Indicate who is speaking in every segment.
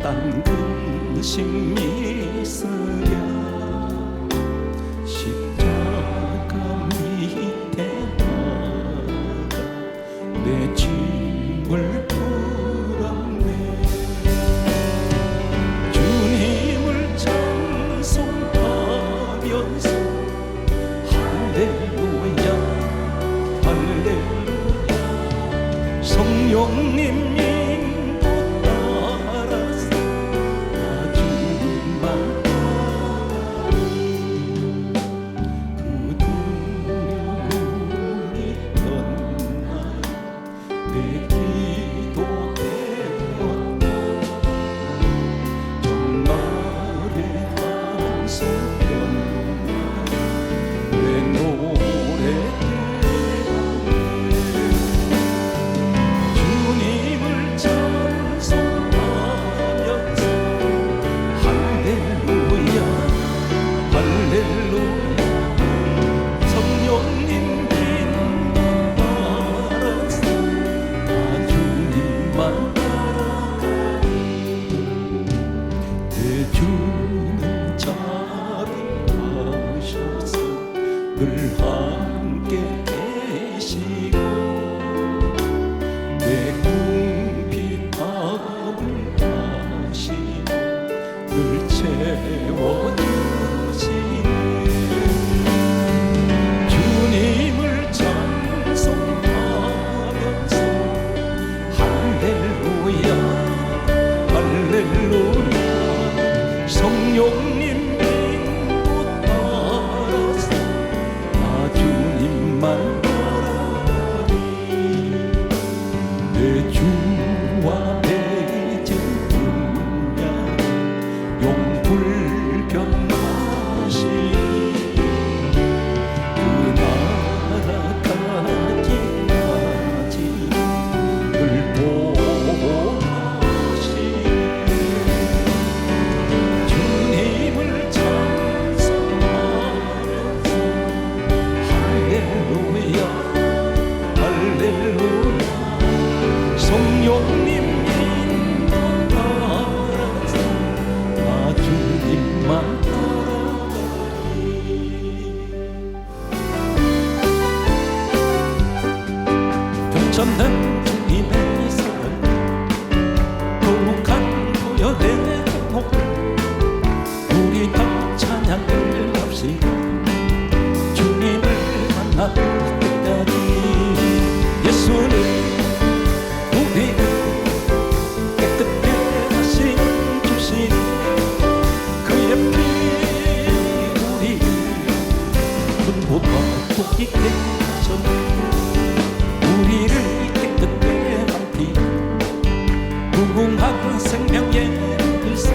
Speaker 1: 딴 근심 있으랴 십자가 밑에 나가 내 짐을 풀었네. 주님을 찬송하면서 할렐루야 할렐루야 성령님 인도 따라서 나 주님만 그 두려움이 있던 날 내 기도 때웠다. 정말의 한숨 내 노래 주님을 찬송하면서 할렐루야 할렐루야 성령님 인도 따라서 나 주님만 따라가리. 내 주는 자비하셔서 늘 함께 계시고 내 궁핍함을 아시고 늘 채워주시네. 주님을 찬송하면서 할렐루야 할렐루야 성령님 인도 따라서 나 주님만 따라가리. 내 주와 맺은 분야 영불변하시니 그 나라까지까지 늘 보호하시니 주님을 찬송하면서 할렐루야 할렐루야 성령님 인도 따라서 나 주님만 따라가리. 변천된 주님의 사랑 거룩한 보혈의 목 우리 다 찬양을 합시다. 주님을 만날 때까지 예수는 우리를 깨끗게 하신 주신 그의 피 우리를 눈보다 독이게 하셨네. 우리를 깨끗게 한 피 무궁한 생명의 글쎄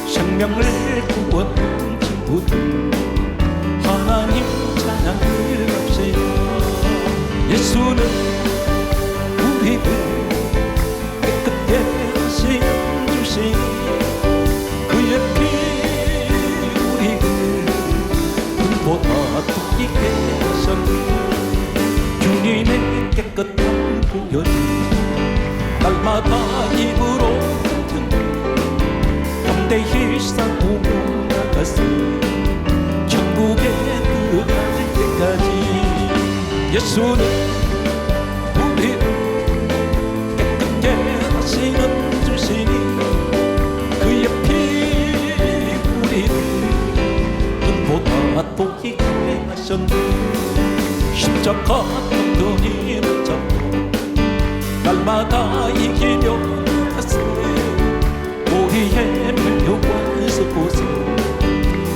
Speaker 1: 생명을 구원한 친구들 하나님 찬양을 합시다. 예수는 우리를 깨끗게 하신 주신 그의 피 우리를 눈보다 독이게 하셨네. 주님의 깨끗한 보혈이 날마다 입으로 듣는 담대히 싸우며 나가서 천국에 들어갈 때까지 예수는 우리를 깨끗게 하시는 주시니 그의 피 우리를 눈보다 독이게 하셨네. 십자가 덩어리를 잡고 날마다 이기려 하세 우리의 mel려와 서고서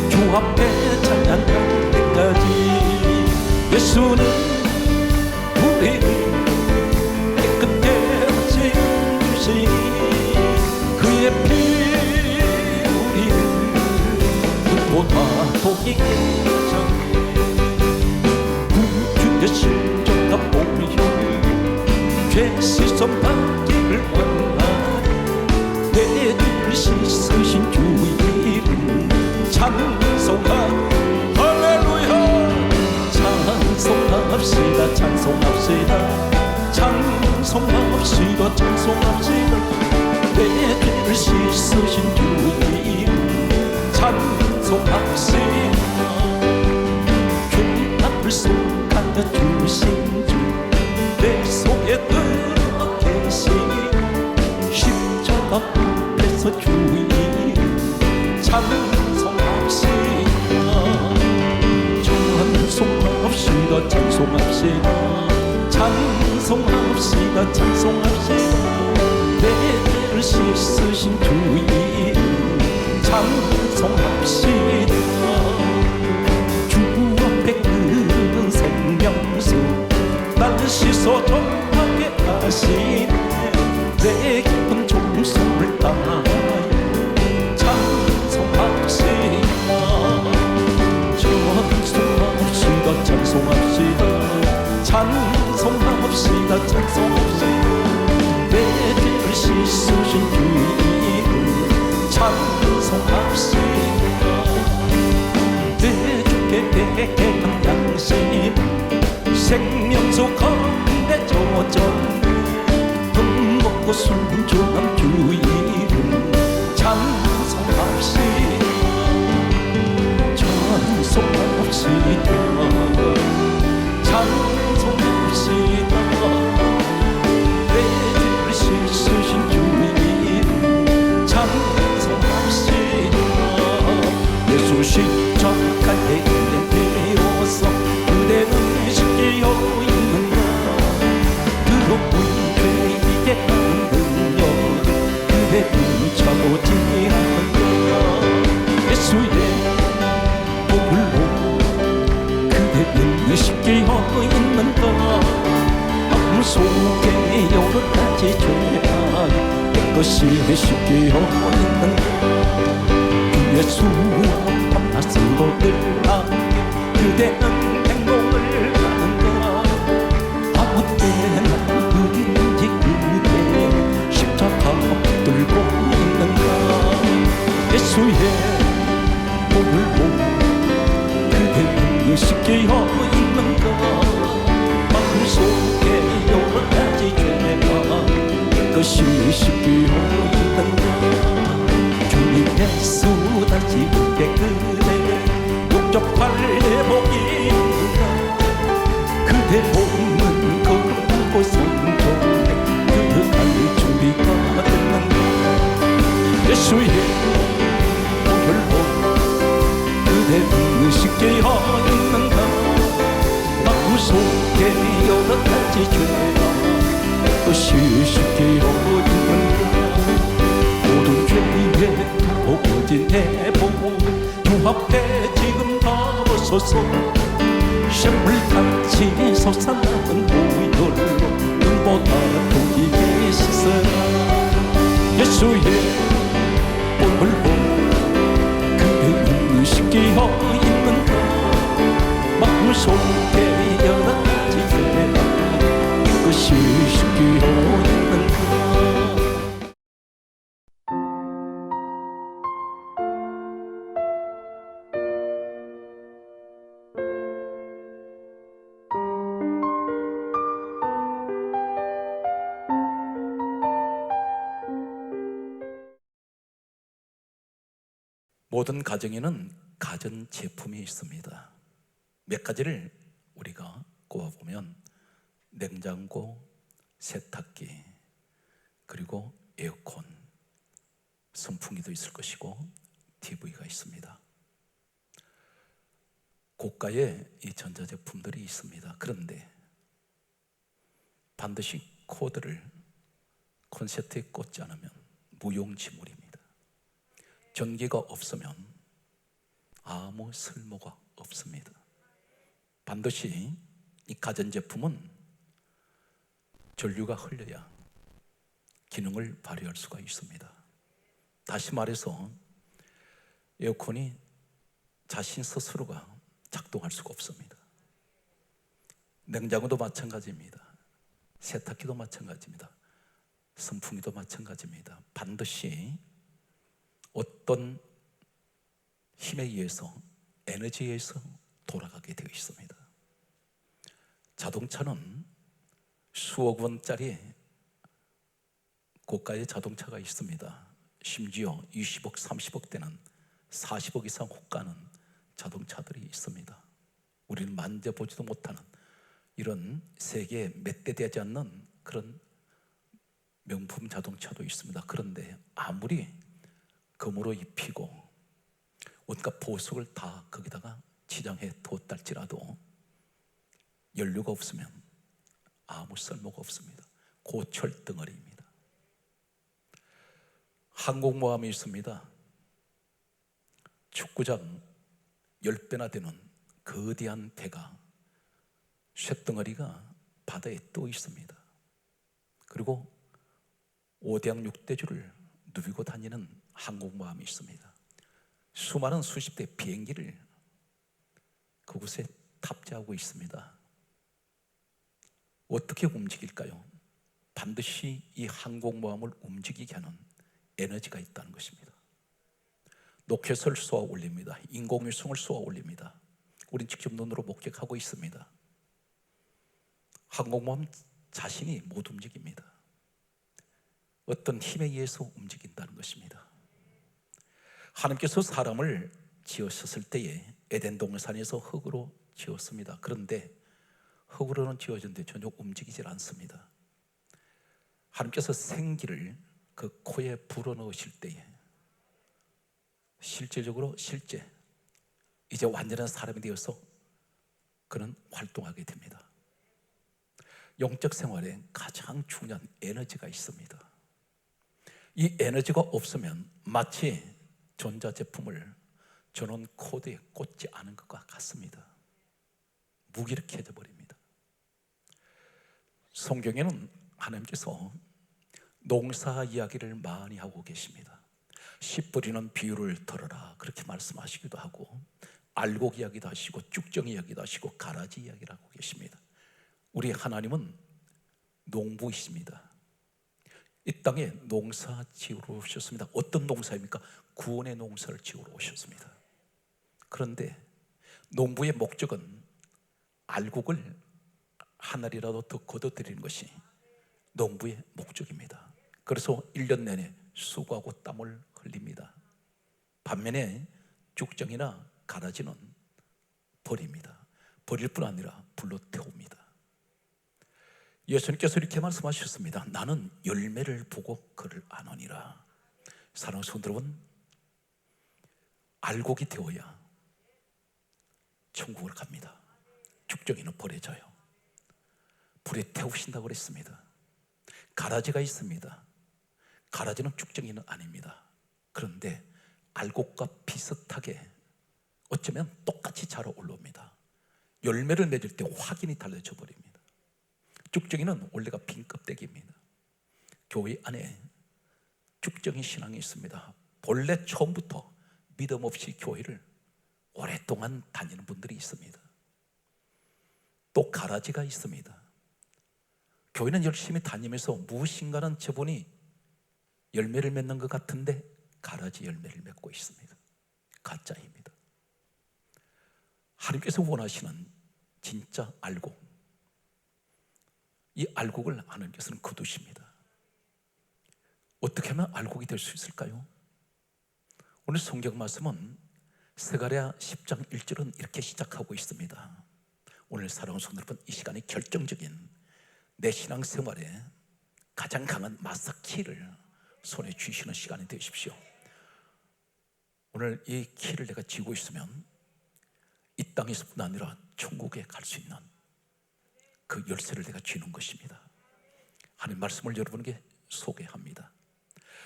Speaker 1: 주 앞에 찬양할 때까지 예수는 우리를 깨끗게 하신 주시니 그의 피 우리를 눈보다 독이게 하셨네. 구주의 십자가 보혈 죄 씻음 받기를 원하네. 내 죄를 씻으신 주의 이름 찬송하 할렐루야 찬송합시다 찬송합시다 찬송합시다 찬송합시다 내 죄를 씻으신 앞에서 주님 찬송합시다. 찬송합시다. 찬송합시다. 찬송합시다. 찬송합시다. 내 죄를 씻으신 주님 찬송합시다. 주 앞에 그 생명수 날 씻어 정하게 하시네. 내 깊은 종속을 따라 찬송합시다. 찬송합시다. 찬송합시다. 찬송합시다. 찬송합시다. 내 죄를 씻으신 주님 찬송합시다. 내 주께 대한 당신 생명수 가운데 젖었네. 돈 먹고 순종한 주 이름 찬송합시다. 찬송합시다. 찬송합시다. 내 죄를 씻으신 주님 찬송합시다. 예수 십자가에 내어서 그대는 시키어 있는가. 그로 죄에게 하는 능력 그대는 차고지 않는가. 예수의 보혈로 그대는 시키어 있는가. 마음속에 여러 가지 죄악 깨끗이 시키어 있는가. 주 예수와 만났으로 늘 함께 그대는 행복을 하는가. 아무 때나 어딘지 그대 십자가 들고 있는가. 예수의 보혈로 그대는 시키어 있는가. 마음속에 여러 가지 죄가 깨끗이 시키어 있는가. 주님 예수 다시 그대 그대 용접할 회복이 있는가. 그대 몸은 거룩하고 성종해 그대할 준비가 됐는가. 예수의 보혈로 그대는 시키어 있는가. 마음속에 여러 가지 죄가 깨끗이 시키어 있는가. 모든 죄에 두어진 해복 주 앞에 지금 다 벗어서 샘물같이 솟아나는 보혈로 눈보다 보이게 씻어라. 예수의 보혈로 그대는 시키어 있는가. 마음속에 여러 가지 죄가 깨끗이 시키어 있는가. 모든 가정에는 가전제품이 있습니다. 몇 가지를 우리가 꼽아보면 냉장고, 세탁기, 그리고 에어컨, 선풍기도 있을 것이고 TV가 있습니다. 고가의 이 전자제품들이 있습니다. 그런데 반드시 코드를 콘센트에 꽂지 않으면 무용지물입니다. 전기가 없으면 아무 쓸모가 없습니다. 반드시 이 가전제품은 전류가 흘러야 기능을 발휘할 수가 있습니다. 다시 말해서 에어컨이 자신 스스로가 작동할 수가 없습니다. 냉장고도 마찬가지입니다. 세탁기도 마찬가지입니다. 선풍기도 마찬가지입니다. 반드시 어떤 힘에 의해서, 에너지에 의해서 돌아가게 되어 있습니다. 자동차는 수억 원짜리 고가의 자동차가 있습니다. 심지어 20억, 30억 대는 40억 이상 호가는 자동차들이 있습니다. 우리는 만져보지도 못하는 이런 세계에 몇 대 되지 않는 그런 명품 자동차도 있습니다. 그런데 아무리 금으로 입히고 온갖 보석을 다 거기다가 치장해 두었다 할지라도 연료가 없으면 아무 쓸모가 없습니다. 고철 덩어리입니다. 항공모함이 있습니다. 축구장 10배나 되는 거대한 배가, 쇳덩어리가 바다에 떠 있습니다. 그리고 5대양 6대주를 누비고 다니는 항공모함이 있습니다. 수많은 수십 대 비행기를 그곳에 탑재하고 있습니다. 어떻게 움직일까요? 반드시 이 항공모함을 움직이게 하는 에너지가 있다는 것입니다. 로켓을 쏘아 올립니다. 인공위성을 쏘아 올립니다. 우린 직접 눈으로 목격하고 있습니다. 항공모함 자신이 못 움직입니다. 어떤 힘에 의해서 움직인다는 것입니다. 하나님께서 사람을 지으셨을 때에 에덴 동산에서 흙으로 지었습니다. 그런데 흙으로는 지어졌는데 전혀 움직이질 않습니다. 하나님께서 생기를 그 코에 불어넣으실 때에 실질적으로 이제 완전한 사람이 되어서 그는 활동하게 됩니다. 영적 생활에 가장 중요한 에너지가 있습니다. 이 에너지가 없으면 마치 전자제품을 전원 코드에 꽂지 않은 것과 같습니다. 무기력해져 버립니다. 성경에는 하나님께서 농사 이야기를 많이 하고 계십니다. 씨 뿌리는 비유를 들어라 그렇게 말씀하시기도 하고, 알곡 이야기도 하시고, 쭉정 이야기도 하시고, 가라지 이야기를 하고 계십니다. 우리 하나님은 농부이십니다. 이 땅에 농사 지으러 오셨습니다. 어떤 농사입니까? 구원의 농사를 지으러 오셨습니다. 그런데 농부의 목적은 알곡을 하나리라도 더 거둬들이는 것이 농부의 목적입니다. 그래서 1년 내내 수고하고 땀을 흘립니다. 반면에 쭉정이나 가라지는 버립니다. 버릴 뿐 아니라 불로 태웁니다. 예수님께서 이렇게 말씀하셨습니다. 나는 열매를 보고 그를 아노니라. 사랑하는 성도 여러분, 알곡이 되어야 천국을 갑니다. 쭉정이는 버려져요. 불에 태우신다고 그랬습니다. 가라지가 있습니다. 가라지는 쭉정이는 아닙니다. 그런데 알곡과 비슷하게 어쩌면 똑같이 자라 올라옵니다. 열매를 맺을 때 확연히 달라져 버립니다. 쭉정이는 원래가 빈 껍데기입니다. 교회 안에 쭉정이 신앙이 있습니다. 본래 처음부터 믿음 없이 교회를 오랫동안 다니는 분들이 있습니다. 또 가라지가 있습니다. 교회는 열심히 다니면서 무엇인가는 저분이 열매를 맺는 것 같은데 가라지 열매를 맺고 있습니다. 가짜입니다. 하나님께서 원하시는 진짜 알곡, 이 알곡을 하나님께서는 거두십니다. 어떻게 하면 알곡이 될 수 있을까요? 오늘 성경 말씀은 스가랴 10장 1절은 이렇게 시작하고 있습니다. 오늘 사랑하는 성도 여러분, 이 시간이 결정적인 내 신앙생활에 가장 강한 마스터키를 손에 쥐시는 시간이 되십시오. 오늘 이 키를 내가 쥐고 있으면 이 땅에서뿐 아니라 천국에 갈 수 있는 그 열쇠를 내가 쥐는 것입니다. 하나님 말씀을 여러분에게 소개합니다.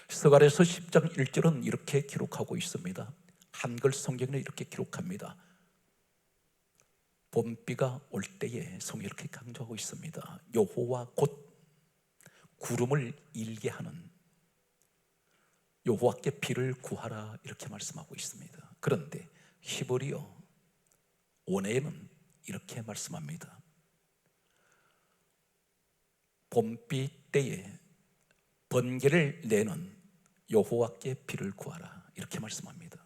Speaker 1: 스가랴서 10장 1절은 이렇게 기록하고 있습니다. 한글 성경에 이렇게 기록합니다. 봄비가 올 때에 성경이 이렇게 강조하고 있습니다. 여호와 곧 구름을 일게 하는 여호와께 비를 구하라 이렇게 말씀하고 있습니다. 그런데 히브리어 원어에는 이렇게 말씀합니다. 봄비 때에 번개를 내는 여호와께 비를 구하라 이렇게 말씀합니다.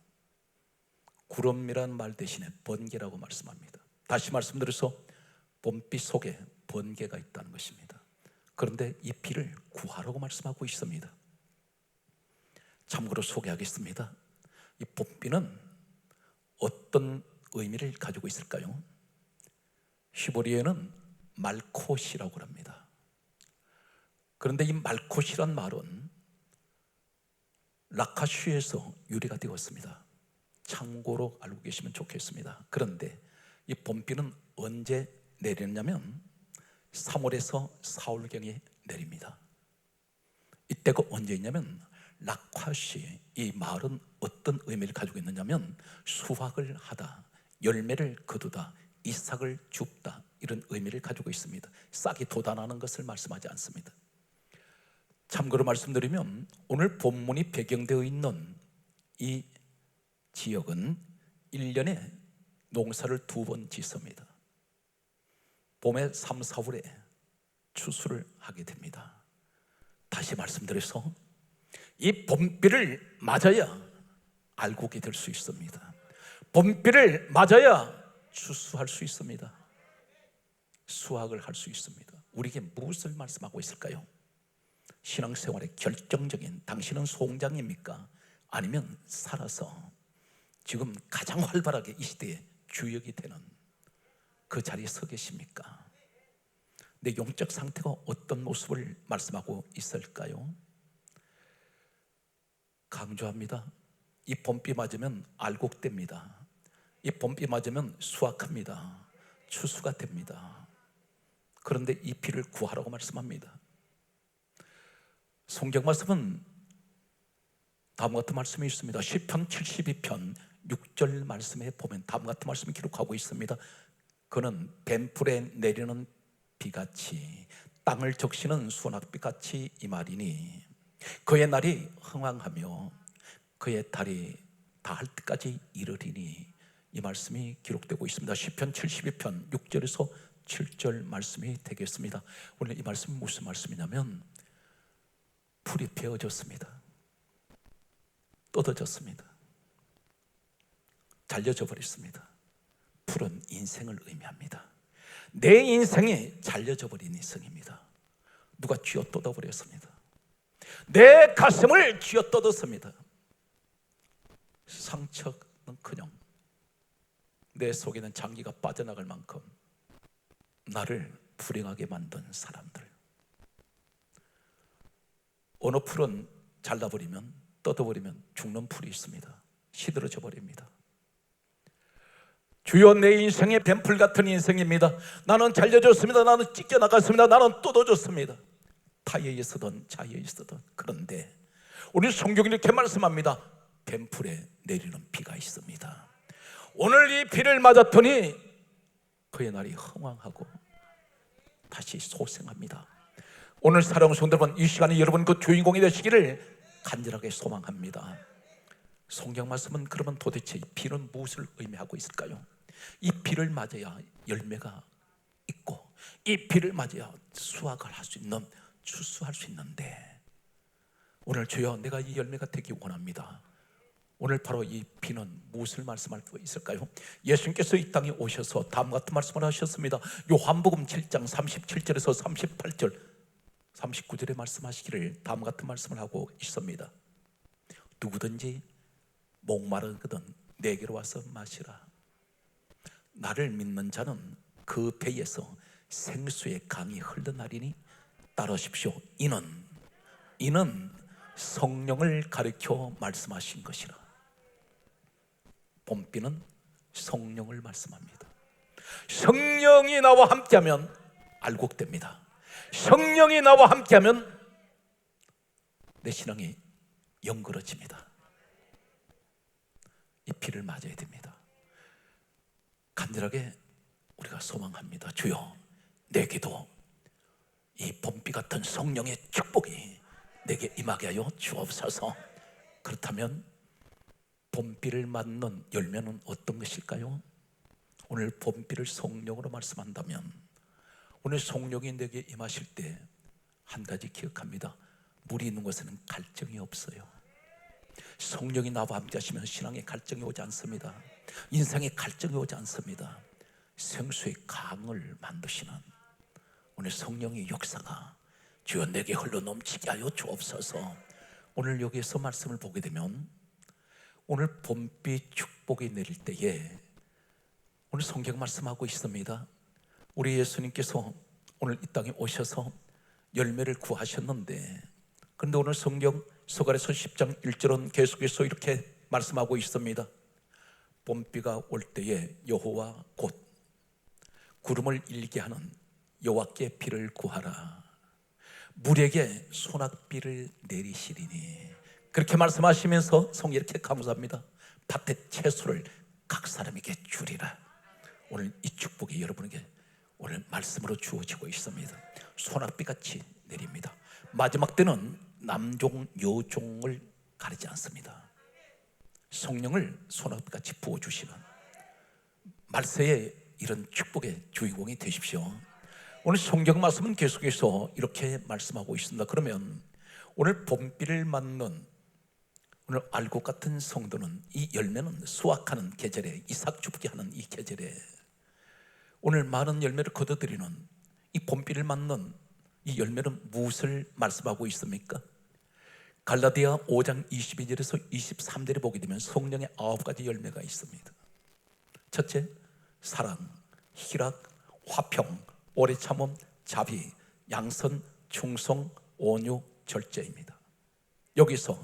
Speaker 1: 구름이란 말 대신에 번개라고 말씀합니다. 다시 말씀드려서 봄비 속에 번개가 있다는 것입니다. 그런데 이 비를 구하라고 말씀하고 있습니다. 참고로 소개하겠습니다. 이 봄비는 어떤 의미를 가지고 있을까요? 히브리어는 말콧이라고 합니다. 그런데 이 말콧이란 말은 라카슈에서 유래가 되었습니다. 참고로 알고 계시면 좋겠습니다. 그런데 이 봄비는 언제 내렸냐면 3월에서 4월경에 내립니다. 이때가 언제냐면 라카슈, 이 마을은 어떤 의미를 가지고 있느냐면 수확을 하다, 열매를 거두다, 이삭을 줍다, 이런 의미를 가지고 있습니다. 싹이 돋아나는 것을 말씀하지 않습니다. 참고로 말씀드리면 오늘 본문이 배경되어 있는 이 지역은 1년에 농사를 2번 짓습니다. 봄에 3, 4월에 추수를 하게 됩니다. 다시 말씀드려서 이 봄비를 맞아야 알곡이 될 수 있습니다. 봄비를 맞아야 추수할 수 있습니다. 수확을 할 수 있습니다. 우리에게 무엇을 말씀하고 있을까요? 신앙생활의 결정적인, 당신은 송장입니까? 아니면 살아서 지금 가장 활발하게 이 시대에 주역이 되는 그 자리에 서 계십니까? 내 영적 상태가 어떤 모습을 말씀하고 있을까요? 강조합니다. 이 봄비 맞으면 알곡됩니다. 이 봄비 맞으면 수확합니다. 추수가 됩니다. 그런데 이 비를 구하라고 말씀합니다. 성경 말씀은 다음과 같은 말씀이 있습니다. 시편 72편 6절 말씀에 보면 다음과 같은 말씀을 기록하고 있습니다. 그는 뱀풀에 내리는 비같이 땅을 적시는 소낙비같이 이 말이니 그의 날이 흥왕하며 그의 달이 다할 때까지 이르리니, 이 말씀이 기록되고 있습니다. 시편 72편 6절에서 7절 말씀이 되겠습니다. 오늘 이 말씀은 무슨 말씀이냐면 풀이 베어졌습니다. 뜯어졌습니다. 잘려져 버렸습니다. 풀은 인생을 의미합니다. 내 인생이 잘려져 버린 인생입니다. 누가 쥐어 뜯어버렸습니다. 내 가슴을 쥐어 뜯었습니다. 상처는커녕 내 속에는 장기가 빠져나갈 만큼 나를 불행하게 만든 사람들. 어느 풀은 잘라버리면, 뜯어버리면 죽는 풀이 있습니다. 시들어져 버립니다. 주여, 내 인생의 뱀풀 같은 인생입니다. 나는 잘려졌습니다. 나는 찢겨나갔습니다. 나는 뜯어졌습니다. 타에 있어든 자에 있어든. 그런데 우리 성경이 이렇게 말씀합니다. 뱀풀에 내리는 비가 있습니다. 오늘 이 비를 맞았더니 그의 날이 흥왕하고 다시 소생합니다. 오늘 사랑하는 성도 여러분, 이 시간에 여러분 그 주인공이 되시기를 간절하게 소망합니다. 성경 말씀은 그러면 도대체 이 비는 무엇을 의미하고 있을까요? 이 비를 맞아야 열매가 있고, 이 비를 맞아야 수확을 할 수 있는, 추수할 수 있는데, 오늘 주여 내가 이 열매가 되기 원합니다. 오늘 바로 이 비는 무엇을 말씀할 수 있을까요? 예수님께서 이 땅에 오셔서 다음과 같은 말씀을 하셨습니다. 요한복음 7장 37절에서 38절 39절에 말씀하시기를 다음과 같은 말씀을 하고 있습니다. 누구든지 목마르거든 내게로 와서 마시라. 나를 믿는 자는 그 배에서 생수의 강이 흘러나리니 따르십시오. 이는 성령을 가리켜 말씀하신 것이라. 봄비는 성령을 말씀합니다. 성령이 나와 함께하면 알곡됩니다. 성령이 나와 함께하면 내 신앙이 영그러집니다. 이 비를 맞아야 됩니다. 간절하게 우리가 소망합니다. 주여, 내게도 이 봄비 같은 성령의 축복이 내게 임하게 하여 주옵소서. 그렇다면 봄비를 맞는 열매는 어떤 것일까요? 오늘 봄비를 성령으로 말씀한다면, 오늘 성령이 내게 임하실 때 한 가지 기억합니다. 물이 있는 곳에는 갈증이 없어요. 성령이 나와 함께 하시면 신앙에 갈증이 오지 않습니다. 인생에 갈증이 오지 않습니다. 생수의 강을 만드시는 오늘 성령의 역사가 주여 내게 흘러 넘치게 하여 주옵소서. 오늘 여기에서 말씀을 보게 되면 오늘 봄비 축복이 내릴 때에 오늘 성경 말씀하고 있습니다. 우리 예수님께서 오늘 이 땅에 오셔서 열매를 구하셨는데, 그런데 오늘 성경 서갈에서 10장 1절은 계속해서 이렇게 말씀하고 있습니다. 봄비가 올 때에 여호와 곧 구름을 일게 하는 여호와께 비를 구하라. 물에게 소낙비를 내리시리니. 그렇게 말씀하시면서 성경 이렇게 강조합니다. 밭의 채소를 각 사람에게 주리라. 오늘 이 축복이 여러분에게 오늘 말씀으로 주어지고 있습니다. 소낙비같이 내립니다. 마지막 때는 남종 여종을 가리지 않습니다. 성령을 소낙비같이 부어주시는 말세의 이런 축복의 주인공이 되십시오. 오늘 성경 말씀은 계속해서 이렇게 말씀하고 있습니다. 그러면 오늘 봄비를 맞는 오늘 알곡 같은 성도는 이 열매는 수확하는 계절에, 이삭 주부기 하는 이 계절에 오늘 많은 열매를 거둬들이는 이 봄비를 맞는 이 열매는 무엇을 말씀하고 있습니까? 갈라디아 5장 22절에서 23절에 보게 되면 성령의 9가지 열매가 있습니다. 첫째, 사랑, 희락, 화평, 오래 참음, 자비, 양선, 충성, 온유, 절제입니다. 여기서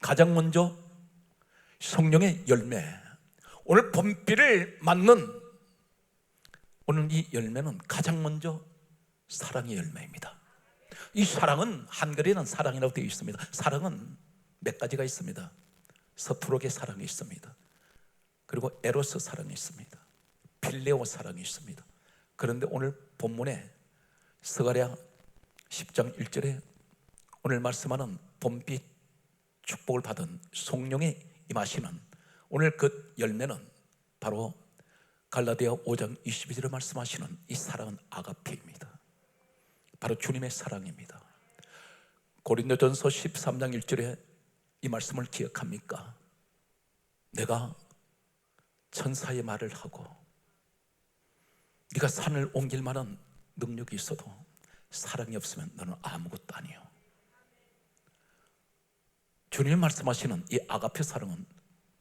Speaker 1: 가장 먼저 성령의 열매, 오늘 봄비를 맞는 오늘 이 열매는 가장 먼저 사랑의 열매입니다. 이 사랑은 한글에는 사랑이라고 되어 있습니다. 사랑은 몇 가지가 있습니다. 서투르게 사랑이 있습니다. 그리고 에로스 사랑이 있습니다. 필레오 사랑이 있습니다. 그런데 오늘 본문에 스가랴 10장 1절에 오늘 말씀하는 봄빛 축복을 받은 성령의 임하시는 오늘 그 열매는 바로 갈라디아 5장 22절에 말씀하시는 이 사랑은 아가페입니다. 바로 주님의 사랑입니다. 고린도전서 13장 1절에 이 말씀을 기억합니까? 내가 천사의 말을 하고 네가 산을 옮길 만한 능력이 있어도 사랑이 없으면 너는 아무것도 아니요. 주님이 말씀하시는 이 아가페 사랑은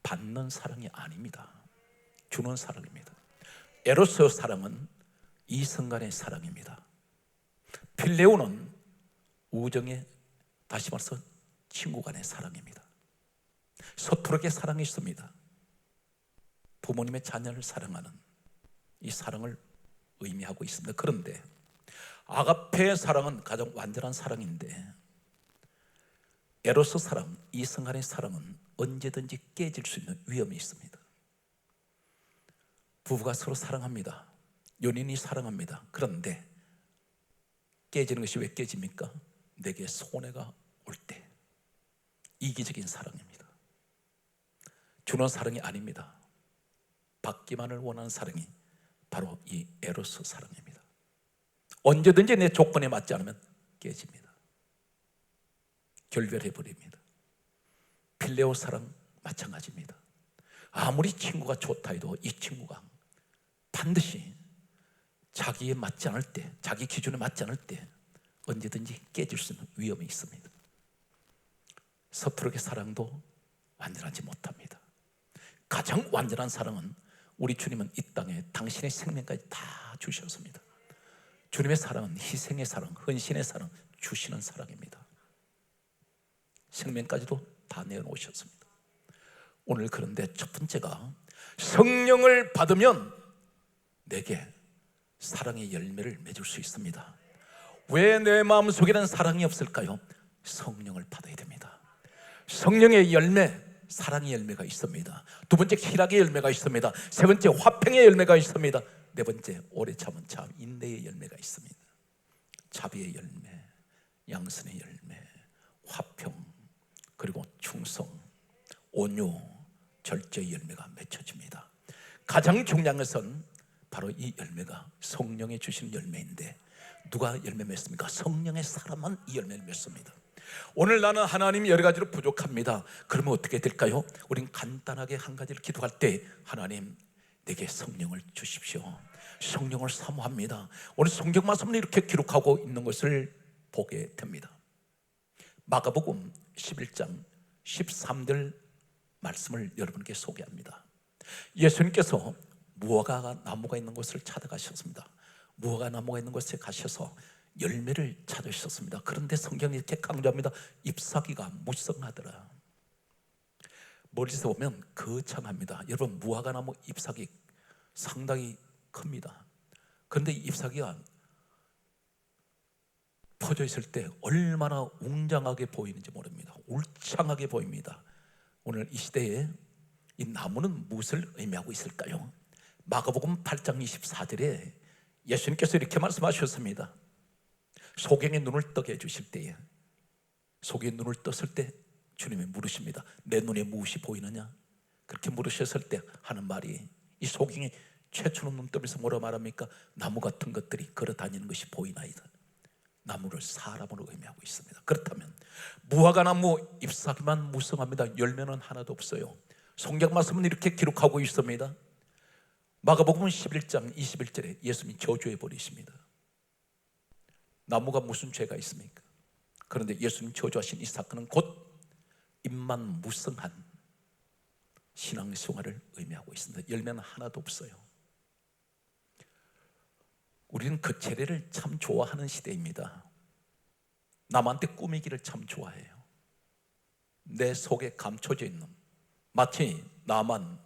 Speaker 1: 받는 사랑이 아닙니다. 주는 사랑입니다. 에로스 사랑은 이성간의 사랑입니다. 필레오는 우정의, 다시 말해서 친구 간의 사랑입니다. 서투르게 사랑이 있습니다. 부모님의 자녀를 사랑하는 이 사랑을 의미하고 있습니다. 그런데 아가페의 사랑은 가장 완전한 사랑인데 에로스 사랑, 이성간의 사랑은 언제든지 깨질 수 있는 위험이 있습니다. 부부가 서로 사랑합니다. 연인이 사랑합니다. 그런데 깨지는 것이 왜 깨집니까? 내게 손해가 올 때. 이기적인 사랑입니다. 주는 사랑이 아닙니다. 받기만을 원하는 사랑이 바로 이 에로스 사랑입니다. 언제든지 내 조건에 맞지 않으면 깨집니다. 결별해버립니다. 필레오 사랑 마찬가지입니다. 아무리 친구가 좋다 해도 이 친구가 반드시 자기에 맞지 않을 때, 자기 기준에 맞지 않을 때 언제든지 깨질 수 있는 위험이 있습니다. 서투르게 사랑도 완전하지 못합니다. 가장 완전한 사랑은 우리 주님은 이 땅에 당신의 생명까지 다 주셨습니다. 주님의 사랑은 희생의 사랑, 헌신의 사랑, 주시는 사랑입니다. 생명까지도 다 내어놓으셨습니다. 오늘 그런데 첫 번째가 성령을 받으면 내게 사랑의 열매를 맺을 수 있습니다. 왜 내 마음속에는 사랑이 없을까요? 성령을 받아야 됩니다. 성령의 열매, 사랑의 열매가 있습니다. 두 번째 희락의 열매가 있습니다. 세 번째 화평의 열매가 있습니다. 네 번째 오래 참은 참, 인내의 열매가 있습니다. 자비의 열매, 양선의 열매, 화평, 그리고 충성, 온유, 절제의 열매가 맺혀집니다. 가장 중요한 것은 바로 이 열매가 성령이 주시는 열매인데 누가 열매 맺습니까? 성령의 사람만 이 열매를 맺습니다. 오늘 나는 하나님 여러 가지로 부족합니다. 그러면 어떻게 될까요? 우린 간단하게 한 가지를 기도할 때 하나님 내게 성령을 주십시오. 성령을 사모합니다. 오늘 성경 말씀을 이렇게 기록하고 있는 것을 보게 됩니다. 마가복음 11장 13절 말씀을 여러분께 소개합니다. 예수님께서 무화과 나무가 있는 곳을 찾아가셨습니다. 무화과 나무가 있는 곳에 가셔서 열매를 찾으셨습니다. 그런데 성경이 이렇게 강조합니다. 잎사귀가 무성하더라. 멀리서 보면 거창합니다. 여러분, 무화과나무 잎사귀 상당히 큽니다. 그런데 잎사귀가 퍼져 있을 때 얼마나 웅장하게 보이는지 모릅니다. 울창하게 보입니다. 오늘 이 시대에 이 나무는 무엇을 의미하고 있을까요? 마가복음 8장 24절에 예수님께서 이렇게 말씀하셨습니다. 소경의 눈을 뜨게 해주실 때에, 소경의 눈을 떴을 때 주님이 물으십니다. 내 눈에 무엇이 보이느냐? 그렇게 물으셨을 때 하는 말이, 이 소경이 최초는 눈뜨면서 뭐라 말합니까? 나무 같은 것들이 걸어다니는 것이 보이나이다. 나무를 사람으로 의미하고 있습니다. 그렇다면 무화과나무 잎사귀만 무성합니다. 열매는 하나도 없어요. 성경 말씀은 이렇게 기록하고 있습니다. 마가복음 11장 21절에 예수님이 저주해 버리십니다. 나무가 무슨 죄가 있습니까? 그런데 예수님 저주하신 이 사건은 곧 잎만 무성한 신앙생활을 의미하고 있습니다. 열매는 하나도 없어요. 우리는 그 재래를 참 좋아하는 시대입니다. 남한테 꾸미기를 참 좋아해요. 내 속에 감춰져 있는, 마치 나만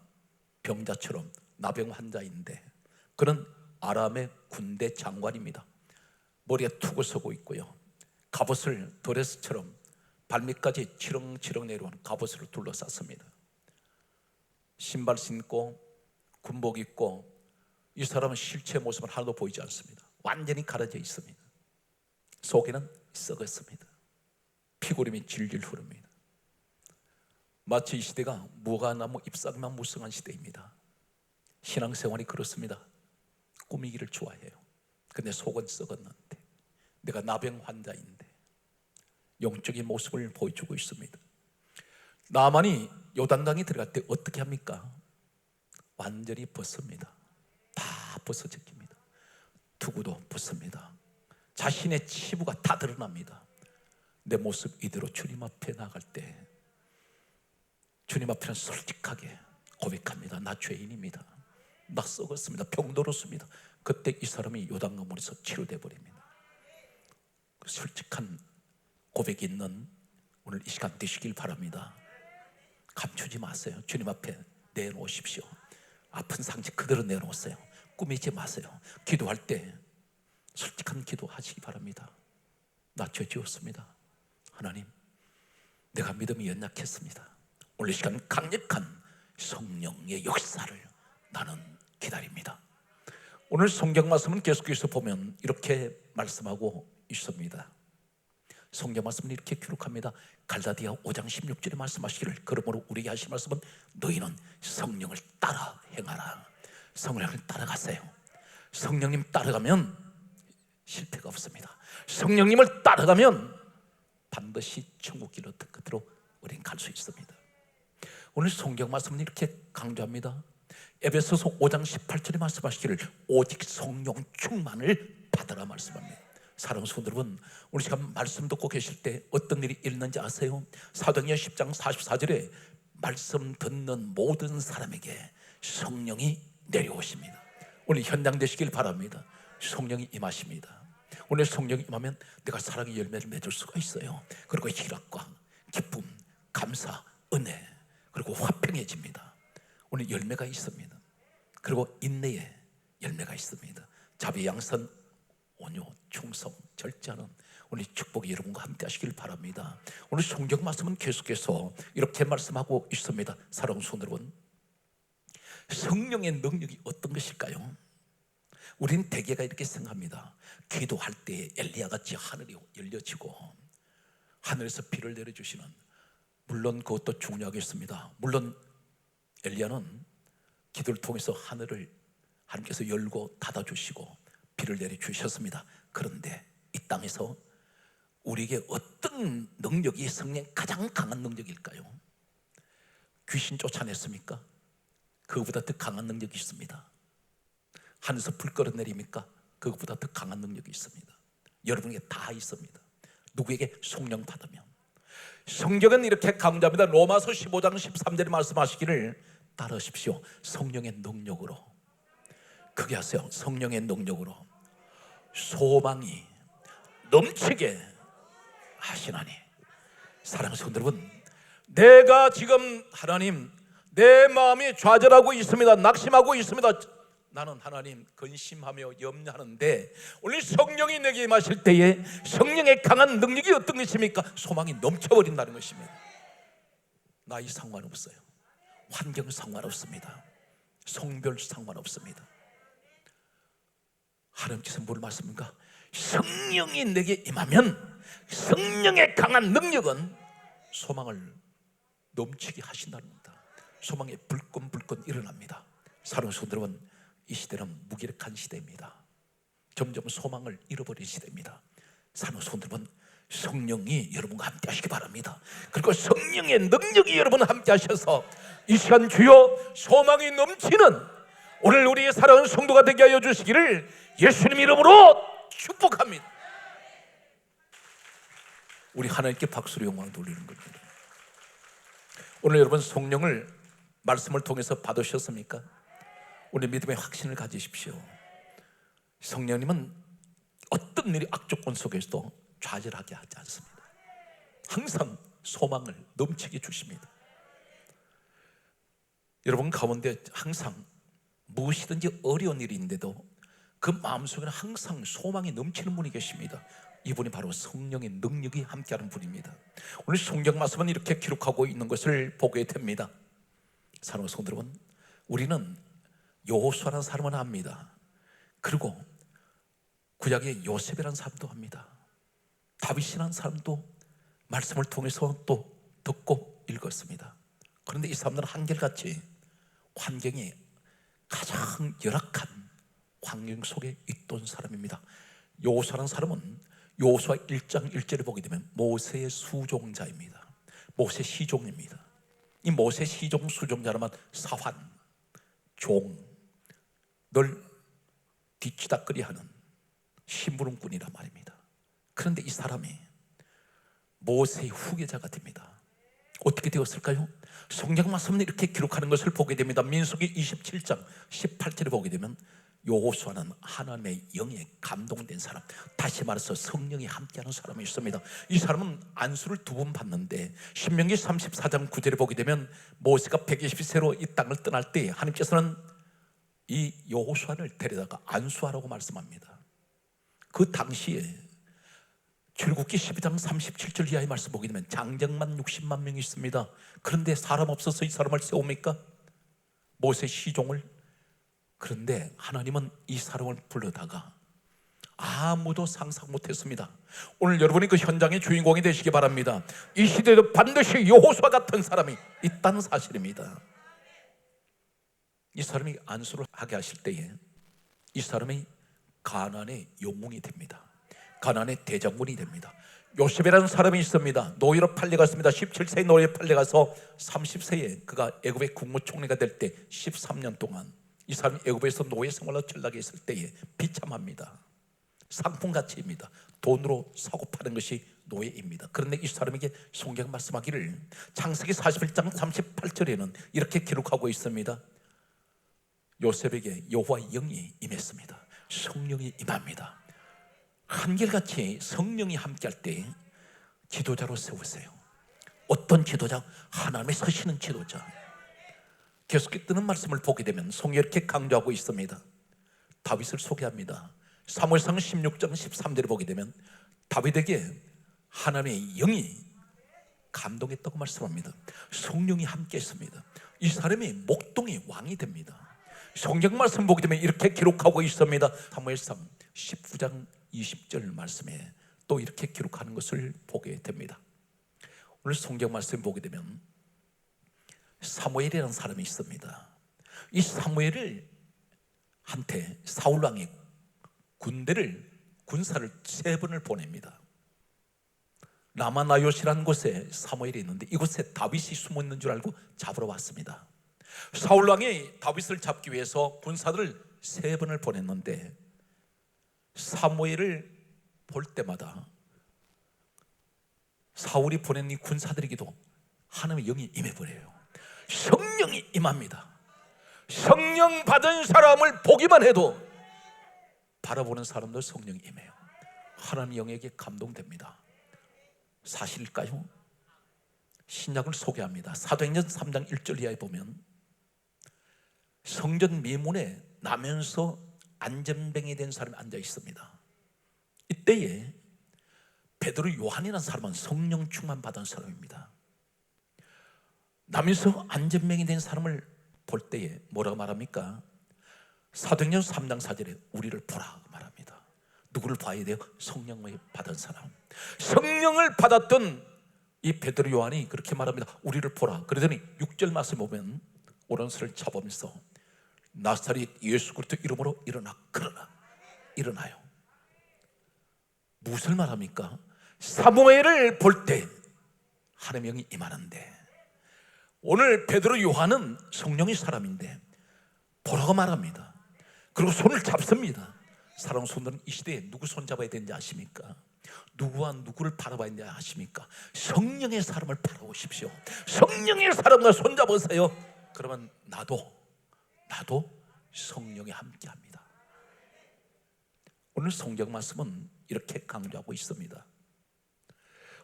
Speaker 1: 병자처럼 나병 환자인데, 그런 아람의 군대 장관입니다. 머리에 툭을 서고 있고요, 갑옷을 드레스처럼 발밑까지 치렁치렁 내려오는 갑옷으로 둘러쌌습니다. 신발 신고 군복 입고, 이 사람은 실체 모습은 하나도 보이지 않습니다. 완전히 가려져 있습니다. 속에는 썩었습니다. 피고름이 질질 흐릅니다. 마치 이 시대가 무화과나무 잎사귀만 무성한 시대입니다. 신앙생활이 그렇습니다. 꾸미기를 좋아해요. 근데 속은 썩었는데, 내가 나병 환자인데 영적인 모습을 보여주고 있습니다. 나만이 요단강에 들어갈 때 어떻게 합니까? 완전히 벗습니다. 다 벗어집니다. 투구도 벗습니다. 자신의 치부가 다 드러납니다. 내 모습 이대로 주님 앞에 나갈 때 주님 앞에는 솔직하게 고백합니다. 나 죄인입니다. 나 썩었습니다. 병들었습니다. 그때 이 사람이 요단강물에서 치료돼 버립니다. 그 솔직한 고백이 있는 오늘 이 시간 되시길 바랍니다. 감추지 마세요. 주님 앞에 내놓으십시오. 아픈 상처 그대로 내놓으세요. 꾸미지 마세요. 기도할 때 솔직한 기도하시기 바랍니다. 나 죄 지었습니다. 하나님, 내가 믿음이 연약했습니다. 오늘 이 시간 강력한 성령의 역사를 나는 기다립니다. 오늘 성경 말씀은 계속해서 보면 이렇게 말씀하고 있습니다. 성경 말씀은 이렇게 기록합니다. 갈라디아 5장 16절에 말씀하시기를, 그러므로 우리에게 하신 말씀은 너희는 성령을 따라 행하라. 성령을 따라가세요. 성령님 따라가면 실패가 없습니다. 성령님을 따라가면 반드시 천국 길로 끝으로 우리는 갈 수 있습니다. 오늘 성경 말씀은 이렇게 강조합니다. 에베소서 5장 18절에 말씀하시기를 오직 성령 충만을 받으라 말씀합니다. 사랑하는 성도 여러분, 오늘 시간 말씀 듣고 계실 때 어떤 일이 일어난지 아세요? 사도행전 10장 44절에 말씀 듣는 모든 사람에게 성령이 내려오십니다. 오늘 현장 되시길 바랍니다. 성령이 임하십니다. 오늘 성령이 임하면 내가 사랑의 열매를 맺을 수가 있어요. 그리고 희락과 기쁨, 감사, 은혜, 그리고 화평해집니다. 오늘 열매가 있습니다. 그리고 인내의 열매가 있습니다. 자비, 양선, 온유, 충성, 절제하는 오늘 축복이 여러분과 함께 하시길 바랍니다. 오늘 성경 말씀은 계속해서 이렇게 말씀하고 있습니다. 사랑하는 성도 여러분, 성령의 능력이 어떤 것일까요? 우리는 대개가 이렇게 생각합니다. 기도할 때 엘리야같이 하늘이 열려지고 하늘에서 비를 내려주시는, 물론 그것도 중요하겠습니다. 물론 엘리야는 기도를 통해서 하늘을 하나님께서 열고 닫아주시고 비를 내려주셨습니다. 그런데 이 땅에서 우리에게 어떤 능력이 성령의 가장 강한 능력일까요? 귀신 쫓아냈습니까? 그것보다 더 강한 능력이 있습니다. 하늘에서 불 끌어내립니까? 그것보다 더 강한 능력이 있습니다. 여러분에게 다 있습니다. 누구에게? 성령 받으면. 성경은 이렇게 강조합니다. 로마서 15장 13절에 말씀하시기를 따르십시오. 성령의 능력으로, 크게 하세요. 성령의 능력으로 소망이 넘치게 하시나니. 사랑하는 성도 여러분, 내가 지금 하나님 내 마음이 좌절하고 있습니다. 낙심하고 있습니다. 나는 하나님 근심하며 염려하는데 오늘 성령이 내게 임하실 때에 성령의 강한 능력이 어떤 것입니까? 소망이 넘쳐버린다는 것입니다. 나이 상관없어요. 환경 상관없습니다. 성별 상관없습니다. 하나님께서 뭘 말씀입니까? 성령이 내게 임하면 성령의 강한 능력은 소망을 넘치게 하신다는 겁니다. 소망에 불끈불끈 일어납니다. 사랑하는 성도 여러분, 이 시대는 무기력한 시대입니다. 점점 소망을 잃어버린 시대입니다. 사랑하는 성도 여러분, 성령이 여러분과 함께 하시기 바랍니다. 그리고 성령의 능력이 여러분 함께 하셔서 이 시간 주여 소망이 넘치는 오늘 우리의 사랑하는 성도가 되게 하여 주시기를 예수님 이름으로 축복합니다. 우리 하나님께 박수로 영광을 돌리는 겁니다. 오늘 여러분 성령을 말씀을 통해서 받으셨습니까? 우리 믿음의 확신을 가지십시오. 성령님은 어떤 일이 악조건 속에서도 좌절하게 하지 않습니다. 항상 소망을 넘치게 주십니다. 여러분 가운데 항상 무엇이든지 어려운 일인데도 그 마음속에는 항상 소망이 넘치는 분이 계십니다. 이분이 바로 성령의 능력이 함께하는 분입니다. 오늘 성경 말씀은 이렇게 기록하고 있는 것을 보게 됩니다. 사랑하는 성도 여러분, 우리는 여호수아라는 사람은 압니다. 그리고 구약의 요셉이라는 사람도 합니다. 다윗이라는 사람도 말씀을 통해서 또 듣고 읽었습니다. 그런데 이 사람들은 한결같이 환경이 가장 열악한 환경 속에 있던 사람입니다. 여호수아라는 사람은 여호수아 1장 1절을 보게 되면 모세의 수종자입니다. 모세 시종입니다. 이 모세 시종 수종자라면 사환, 종, 늘 뒤치다거리하는 심부름꾼이란 말입니다. 그런데 이 사람이 모세의 후계자가 됩니다. 어떻게 되었을까요? 성경 말씀은 이렇게 기록하는 것을 보게 됩니다. 민수기 27장 18절을 보게 되면 여호수아는 하나님의 영에 감동된 사람, 다시 말해서 성령이 함께하는 사람이 있습니다. 이 사람은 안수를 2번 받는데 신명기 34장 9절을 보게 되면 모세가 120세로 이 땅을 떠날 때 하나님께서는 이 여호수아를 데려다가 안수하라고 말씀합니다. 그 당시에 출애굽기 12장 37절 이하의 말씀 보게 되면 장정만 60만 명이 있습니다. 그런데 사람 없어서 이 사람을 세웁니까? 모세 시종을. 그런데 하나님은 이 사람을 불러다가 아무도 상상 못했습니다. 오늘 여러분이 그 현장의 주인공이 되시기 바랍니다. 이 시대에도 반드시 여호수아 같은 사람이 있다는 사실입니다. 이 사람이 안수를 하게 하실 때에 이 사람이 가나안의 영웅이 됩니다. 가나안의 대장군이 됩니다. 요셉이라는 사람이 있습니다. 노예로 팔려갔습니다. 17세에 노예로 팔려가서 30세에 그가 애굽의 국무총리가 될 때 13년 동안 이 사람이 애굽에서 노예 생활로 전락해 있을 때에 비참합니다. 상품가치입니다. 돈으로 사고 파는 것이 노예입니다. 그런데 이 사람에게 성경 말씀하기를 창세기 41장 38절에는 이렇게 기록하고 있습니다. 요셉에게 여호와의 영이 임했습니다. 성령이 임합니다. 한결같이 성령이 함께할 때 지도자로 세우세요. 어떤 지도자? 하나님의 서시는 지도자. 계속해 뜨는 말씀을 보게 되면 성경이 이렇게 강조하고 있습니다. 다윗을 소개합니다. 사무엘상 16장 13절을 보게 되면 다윗에게 하나님의 영이 감동했다고 말씀합니다. 성령이 함께 했습니다. 이 사람이 목동의 왕이 됩니다. 성경 말씀 보게 되면 이렇게 기록하고 있습니다. 사무엘상 19장 20절 말씀에 또 이렇게 기록하는 것을 보게 됩니다. 오늘 성경 말씀 보게 되면 사무엘이라는 사람이 있습니다. 이 사무엘을 한테 사울 왕이 군사를 3번을 보냅니다. 라마나요시라는 곳에 사무엘이 있는데 이곳에 다윗이 숨어 있는 줄 알고 잡으러 왔습니다. 사울 왕이 다윗을 잡기 위해서 군사들을 3번을 보냈는데 사무엘을 볼 때마다 사울이 보낸 이 군사들에게도 하나님의 영이 임해버려요. 성령이 임합니다. 성령 받은 사람을 보기만 해도 바라보는 사람도 성령이 임해요. 하나님 영에게 감동됩니다. 사실일까요? 신약을 소개합니다. 사도행전 3장 1절 이하에 보면 성전 미문에 나면서 안전뱅이 된 사람이 앉아 있습니다. 이때에 베드로 요한이라는 사람은 성령 충만 받은 사람입니다. 나면서 안전뱅이 된 사람을 볼 때에 뭐라고 말합니까? 사도행전 3장 4절에 우리를 보라 말합니다. 누구를 봐야 돼요? 성령을 받은 사람. 성령을 받았던 이 베드로 요한이 그렇게 말합니다. 우리를 보라. 그러더니 6절 말씀 보면 오른손을 잡으면서 나사렛 예수 그리스도 이름으로 일어나. 그러나 일어나요. 무엇을 말합니까? 사무엘을 볼 때 하나님의 영이 임하는데, 오늘 베드로 요한은 성령의 사람인데 보라고 말합니다. 그리고 손을 잡습니다. 사랑하는 손들은 이 시대에 누구 손잡아야 되는지 아십니까? 누구와 누구를 바라봐야 되는지 아십니까? 성령의 사람을 바라보십시오. 성령의 사람과 손잡으세요. 그러면 나도 성령에 함께합니다. 오늘 성경 말씀은 이렇게 강조하고 있습니다.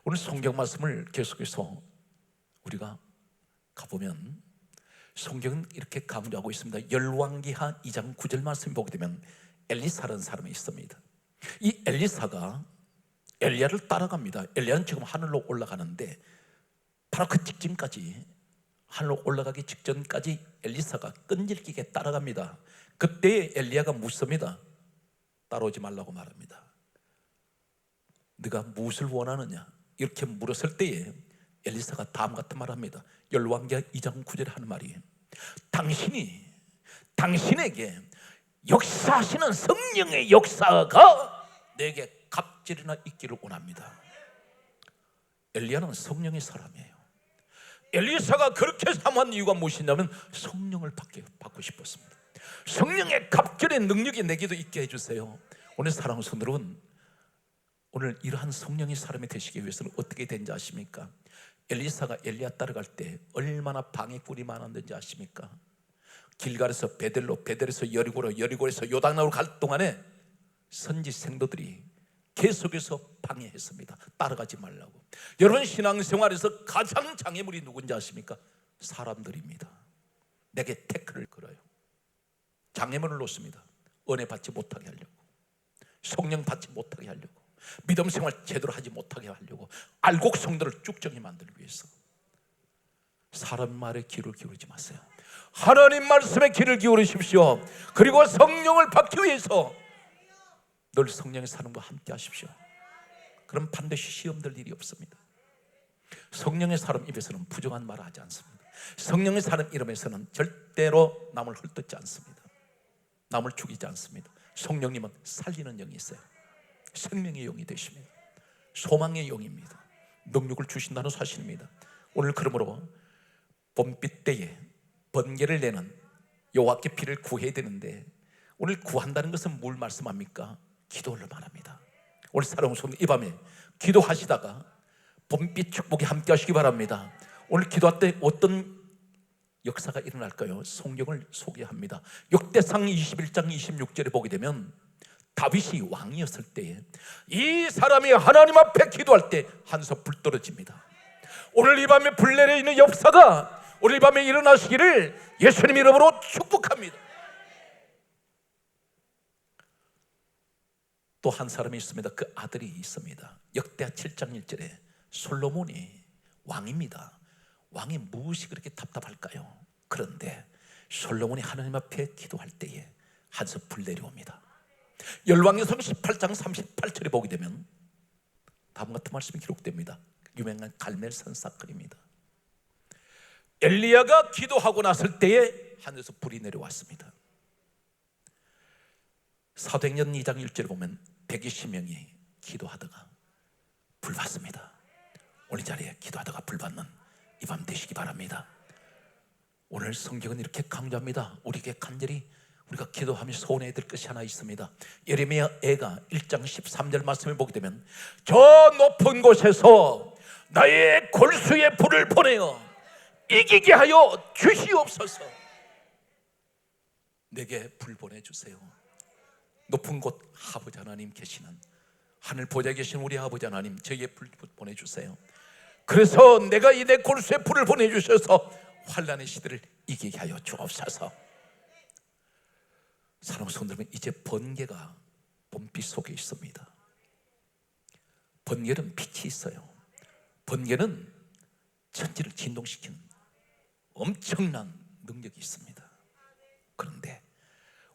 Speaker 1: 오늘 성경 말씀을 계속해서 우리가 가보면 성경은 이렇게 강조하고 있습니다. 열왕기하 2장 9절 말씀 보게 되면 엘리사라는 사람이 있습니다. 이 엘리사가 엘리야를 따라갑니다. 엘리야는 지금 하늘로 올라가는데 바로 그 직전까지, 하늘로 올라가기 직전까지 엘리사가 끈질기게 따라갑니다. 그때 엘리야가 묻습니다. 따라오지 말라고 말합니다. 네가 무엇을 원하느냐? 이렇게 물었을 때에 엘리사가 다음 같은 말을 합니다. 열왕기하 2장 9절에 하는 말이, 당신에게 역사하시는 성령의 역사가 내게 갑절이나 있기를 원합니다. 엘리야는 성령의 사람이에요. 엘리사가 그렇게 사모한 이유가 무엇이냐면 성령을 받고 싶었습니다. 성령의 갑절의 능력이 내게도 있게 해주세요. 오늘 사랑하는 성도 여러분, 오늘 이러한 성령의 사람이 되시기 위해서는 어떻게 되는지 아십니까? 엘리사가 엘리야 따라갈 때 얼마나 방해꾼이 많았는지 아십니까? 길갈에서 베델로, 베델에서 여리고로, 여리고에서 요단으로 갈 동안에 선지 생도들이 계속해서 방해했습니다. 따라가지 말라고. 여러분 신앙생활에서 가장 장애물이 누군지 아십니까? 사람들입니다. 내게 태클을 걸어요. 장애물을 놓습니다. 은혜 받지 못하게 하려고, 성령 받지 못하게 하려고, 믿음 생활 제대로 하지 못하게 하려고, 알곡 성도를 쭉정히 만들기 위해서. 사람 말에 귀를 기울이지 마세요. 하나님 말씀에 귀를 기울이십시오. 그리고 성령을 받기 위해서 늘 성령의 사람과 함께 하십시오. 그럼 반드시 시험될 일이 없습니다. 성령의 사람 입에서는 부정한 말을 하지 않습니다. 성령의 사람 이름에서는 절대로 남을 헐뜯지 않습니다. 남을 죽이지 않습니다. 성령님은 살리는 영이 있어요. 생명의 영이 되십니다. 소망의 영입니다. 능력을 주신다는 사실입니다. 오늘 그러므로 봄빛 때에 번개를 내는 여호와께 비를 구해야 되는데, 오늘 구한다는 것은 뭘 말씀합니까? 기도를 말합니다. 오늘 사랑하는 성도, 이 밤에 기도하시다가 봄빛 축복이 함께 하시기 바랍니다. 오늘 기도할 때 어떤 역사가 일어날까요? 성경을 소개합니다. 역대상 21장 26절에 보게 되면 다윗이 왕이었을 때에 이 사람이 하나님 앞에 기도할 때 한서 불 떨어집니다. 오늘 이 밤에 불 내리는 역사가 오늘 이 밤에 일어나시기를 예수님 이름으로 축복합니다. 또 한 사람이 있습니다. 그 아들이 있습니다. 역대하 7장 1절에 솔로몬이 왕입니다. 왕이 무엇이 그렇게 답답할까요? 그런데 솔로몬이 하나님 앞에 기도할 때에 한서 불 내려옵니다. 열왕기상 18장 38절에 보게 되면 다음 같은 말씀이 기록됩니다. 유명한 갈멜산 사건입니다. 엘리야가 기도하고 났을 때에 하늘에서 불이 내려왔습니다. 사도행전 2장 1절에 보면 120명이 기도하다가 불 받습니다. 오늘 자리에 기도하다가 불 받는 이 밤 되시기 바랍니다. 오늘 성경은 이렇게 강조합니다. 우리에게 간절히 우리가 기도하며 소원해야 될 것이 하나 있습니다. 예레미야 애가 1장 13절 말씀을 보게 되면 저 높은 곳에서 나의 골수의 불을 보내어 이기게 하여 주시옵소서. 내게 불 보내주세요. 높은 곳 아버지 하나님 계시는 하늘 보좌에 계신 우리 아버지 하나님, 저에게 불 보내주세요. 그래서 내가 이 내 골수에 불을 보내주셔서 환난의 시대를 이기게 하여 주옵소서. 사랑하는 성도들, 이제 번개가 봄빛 속에 있습니다. 번개는 빛이 있어요. 번개는 천지를 진동시키는 엄청난 능력이 있습니다. 그런데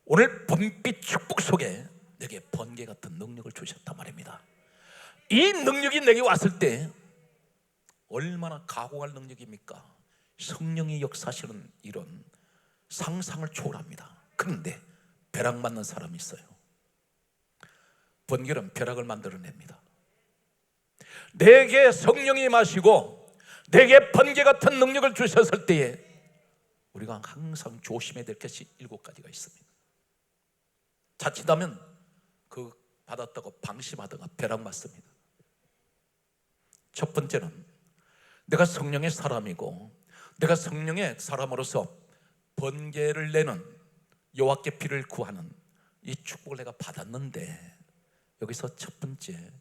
Speaker 1: 오늘 봄빛 축복 속에 내게 번개 같은 능력을 주셨단 말입니다. 이 능력이 내게 왔을 때 얼마나 가공할 능력입니까? 성령이 역사하시는 이런 상상을 초월합니다. 그런데 벼락 맞는 사람이 있어요. 번개는 벼락을 만들어냅니다. 내게 성령이 마시고 내게 번개 같은 능력을 주셨을 때에 우리가 항상 조심해야 될 것이 7가지가 있습니다. 자칫하면 그 받았다고 방심하다가 벼락 맞습니다. 첫 번째는 내가 성령의 사람이고 내가 성령의 사람으로서 번개를 내는 여호와께 피를 구하는 이 축복을 내가 받았는데, 여기서 첫 번째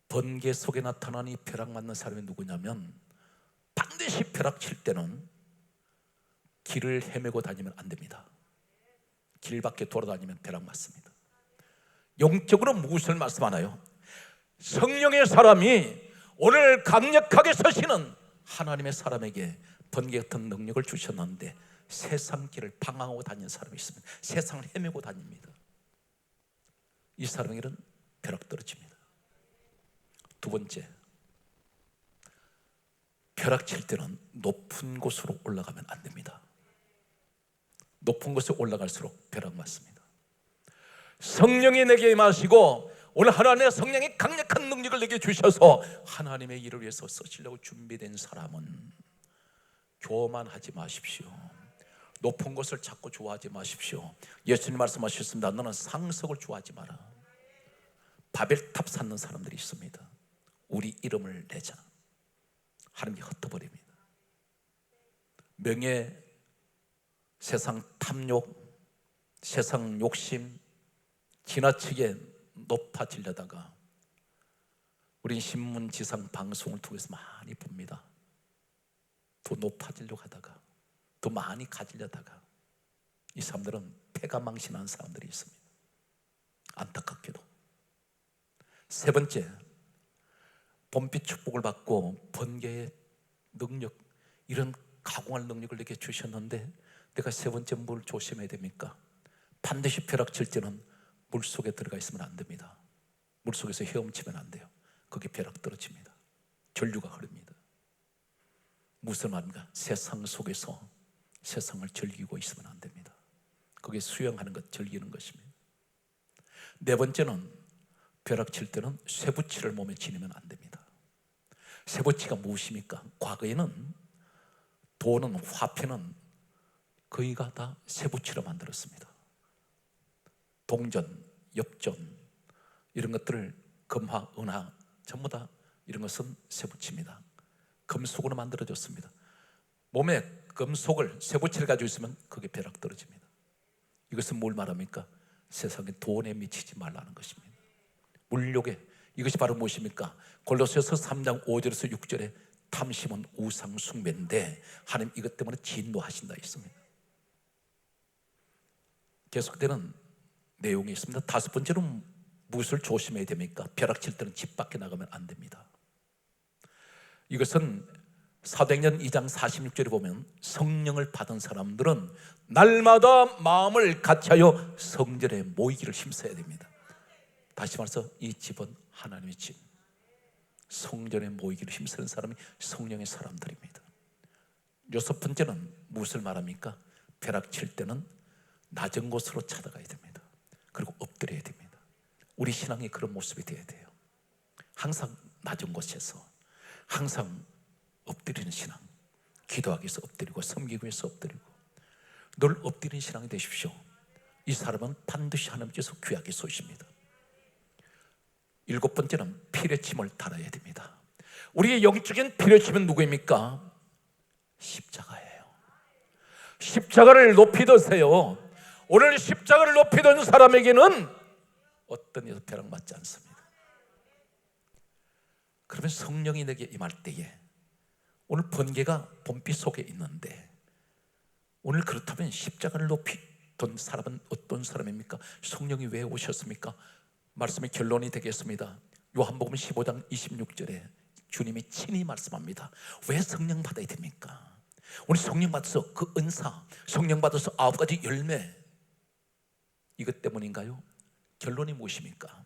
Speaker 1: 번개 속에 나타난 이 벼락 맞는 사람이 누구냐면, 반드시 벼락 칠 때는 길을 헤매고 다니면 안 됩니다. 길 밖에 돌아다니면 벼락 맞습니다. 영적으로 무엇을 말씀하나요? 성령의 사람이 오늘 강력하게 서시는 하나님의 사람에게 번개 같은 능력을 주셨는데 세상 길을 방황하고 다니는 사람이 있습니다. 세상을 헤매고 다닙니다. 이 사람에게는 벼락 떨어집니다. 두 번째, 벼락 칠 때는 높은 곳으로 올라가면 안 됩니다. 높은 곳에 올라갈수록 벼락 맞습니다. 성령이 내게 임하시고 오늘 하나님의 성령이 강력한 능력을 내게 주셔서 하나님의 일을 위해서 쓰시려고 준비된 사람은 교만하지 마십시오. 높은 것을 자꾸 좋아하지 마십시오. 예수님 말씀하셨습니다. 너는 상석을 좋아하지 마라. 바벨탑 쌓는 사람들이 있습니다. 우리 이름을 내자. 하나님이 흩어버립니다. 명예, 세상 탐욕, 세상 욕심, 지나치게 높아지려다가 우린 신문, 지상, 방송을 통해서 많이 봅니다. 더 높아지려고 하다가 더 많이 가지려다가 이 사람들은 패가 망신한 사람들이 있습니다. 안타깝게도. 세 번째, 봄빛 축복을 받고 번개의 능력, 이런 가공할 능력을 내게 주셨는데 내가 세 번째 뭘 조심해야 됩니까? 반드시 벼락 칠 때는 물속에 들어가 있으면 안 됩니다. 물속에서 헤엄치면 안 돼요. 거기 벼락 떨어집니다. 전류가 흐릅니다. 무슨 말입니까? 세상 속에서 세상을 즐기고 있으면 안 됩니다. 거기에 수영하는 것, 즐기는 것입니다. 네 번째는 벼락 칠 때는 쇠붙이를 몸에 지니면 안 됩니다. 쇠붙이가 무엇입니까? 과거에는 돈은, 화폐는 거의가 다 쇠붙이로 만들었습니다. 동전, 엽전 이런 것들을 금화, 은화 전부 다 이런 것은 쇠붙이입니다. 금속으로 만들어졌습니다. 몸에 금속을, 쇠붙이를 가지고 있으면 그게 벼락 떨어집니다. 이것은 뭘 말합니까? 세상에 돈에 미치지 말라는 것입니다. 물욕에, 이것이 바로 무엇입니까? 골로새서 3장 5절에서 6절에 탐심은 우상 숭배인데 하나님 이것 때문에 진노하신다 했습니다. 계속되는 내용이 있습니다. 다섯 번째는 무엇을 조심해야 됩니까? 벼락 칠 때는 집 밖에 나가면 안 됩니다. 이것은 사도행전 2장 46절에 보면 성령을 받은 사람들은 날마다 마음을 같이하여 성전에 모이기를 힘써야 됩니다. 다시 말해서 이 집은 하나님의 집, 성전에 모이기를 힘쓰는 사람이 성령의 사람들입니다. 여섯 번째는 무엇을 말합니까? 벼락 칠 때는 낮은 곳으로 찾아가야 됩니다. 그리고 엎드려야 됩니다. 우리 신앙이 그런 모습이 되어야 돼요. 항상 낮은 곳에서 항상 엎드리는 신앙, 기도하기 위해서 엎드리고 섬기기 위해서 엎드리고 늘 엎드리는 신앙이 되십시오. 이 사람은 반드시 하나님께서 귀하게 쏘십니다. 일곱 번째는 피뢰침을 달아야 됩니다. 우리의 영적인 피뢰침은 누구입니까? 십자가예요. 십자가를 높이 드세요. 오늘 십자가를 높이 든 사람에게는 어떤 일도 벼락 맞지 않습니다. 그러면 성령이 내게 임할 때에, 오늘 번개가 봄비 속에 있는데 오늘 그렇다면 십자가를 높이 든 사람은 어떤 사람입니까? 성령이 왜 오셨습니까? 말씀의 결론이 되겠습니다. 요한복음 15장 26절에 주님이 친히 말씀합니다. 왜 성령 받아야 됩니까? 오늘 성령 받아서 그 은사, 성령 받아서 9가지 열매, 이것 때문인가요? 결론이 무엇입니까?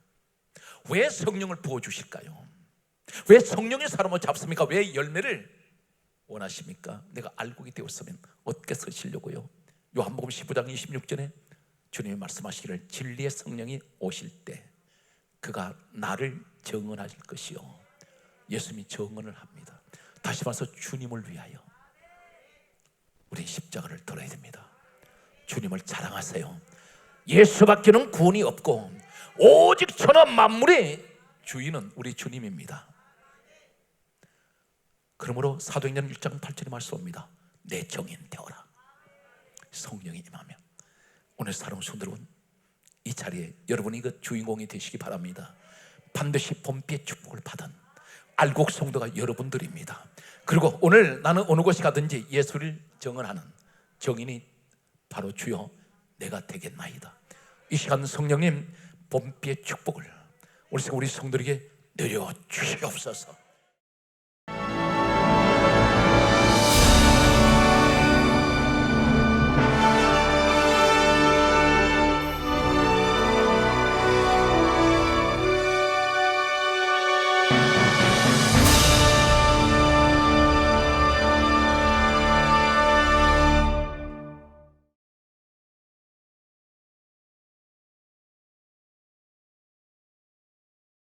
Speaker 1: 왜 성령을 부어주실까요? 왜 성령의 사람을 잡습니까? 왜 열매를 원하십니까? 내가 알고 되었으면 어떻게 서시려고요? 요한복음 15장 26절에 주님이 말씀하시기를 진리의 성령이 오실 때 그가 나를 증언하실 것이요. 예수님이 증언을 합니다. 다시 말해서 주님을 위하여 우리 십자가를 들어야 됩니다. 주님을 자랑하세요. 예수밖에는 구원이 없고 오직 천하 만물의 주인은 우리 주님입니다. 그러므로 사도행전 1장 8절에 말씀합니다. 내 정인 되어라. 성령이 임하면 오늘 사랑하는 성도 여러분, 이 자리에 여러분이 그 주인공이 되시기 바랍니다. 반드시 봄비의 축복을 받은 알곡 성도가 여러분들입니다. 그리고 오늘 나는 어느 곳에 가든지 예수를 증언하는 정인이 바로 주여 내가 되겠나이다. 이 시간 성령님 봄비의 축복을 우리 성도에게 내려 주시옵소서.